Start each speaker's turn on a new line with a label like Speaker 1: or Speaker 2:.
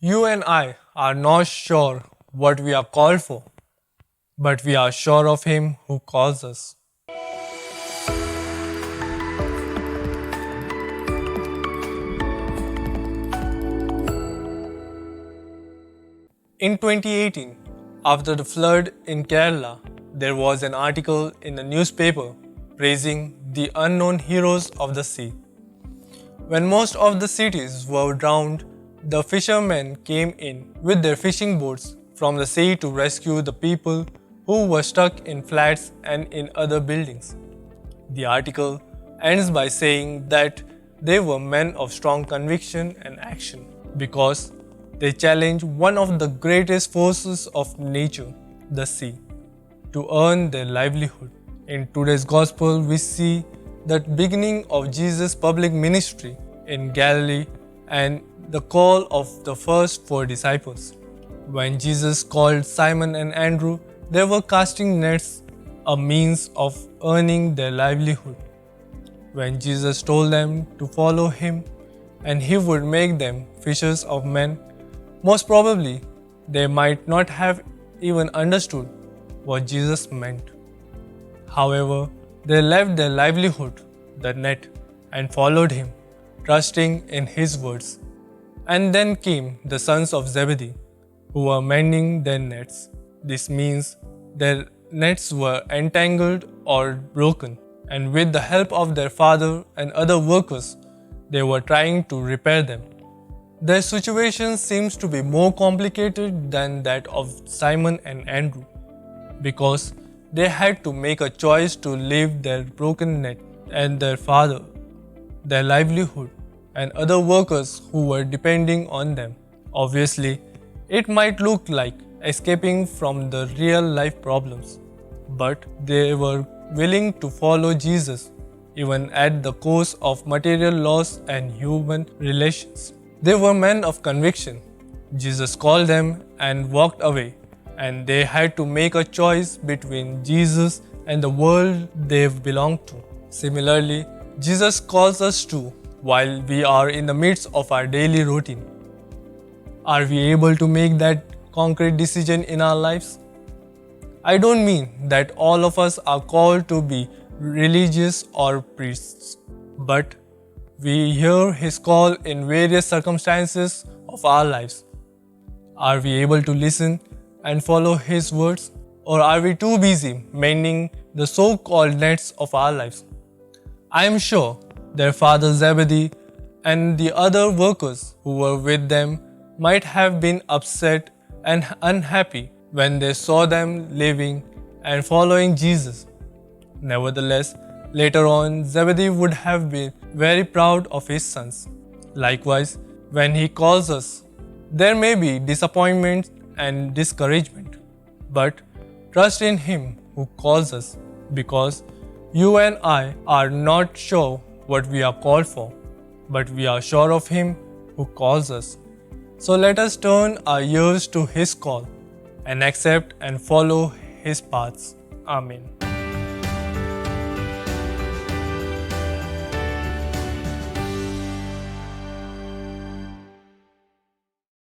Speaker 1: You and I are not sure what we are called for, but we are sure of Him who calls us. In 2018, after the flood in Kerala, there was an article in the newspaper praising the unknown heroes of the sea. When most of the cities were drowned, the fishermen came in with their fishing boats from the sea to rescue the people who were stuck in flats and in other buildings. The article ends by saying that they were men of strong conviction and action because they challenged one of the greatest forces of nature, the sea, to earn their livelihood. In today's gospel, we see the beginning of Jesus' public ministry in Galilee and the call of the first 4 disciples. When Jesus called Simon and Andrew, they were casting nets, a means of earning their livelihood. When Jesus told them to follow Him and He would make them fishers of men, most probably they might not have even understood what Jesus meant. However, they left their livelihood, the net, and followed Him, trusting in His words. And then came the sons of Zebedee, who were mending their nets. This means their nets were entangled or broken, and with the help of their father and other workers, they were trying to repair them. Their situation seems to be more complicated than that of Simon and Andrew, because they had to make a choice to leave their broken net and their father, their livelihood, and other workers who were depending on them. Obviously, it might look like escaping from the real life problems, but they were willing to follow Jesus even at the cost of material loss and human relations. They were men of conviction. Jesus called them and walked away, and they had to make a choice between Jesus and the world they belonged to. Similarly, Jesus calls us too while we are in the midst of our daily routine. Are we able to make that concrete decision in our lives? I don't mean that all of us are called to be religious or priests, but we hear His call in various circumstances of our lives. Are we able to listen and follow His words, or are we too busy mending the so-called nets of our lives? I am sure their father Zebedee and the other workers who were with them might have been upset and unhappy when they saw them living and following Jesus. Nevertheless, later on, Zebedee would have been very proud of his sons. Likewise, when He calls us, there may be disappointment and discouragement, but trust in Him who calls us, because you and I are not sure what we are called for, but we are sure of Him who calls us. So let us turn our ears to His call and accept and follow His paths. Amen.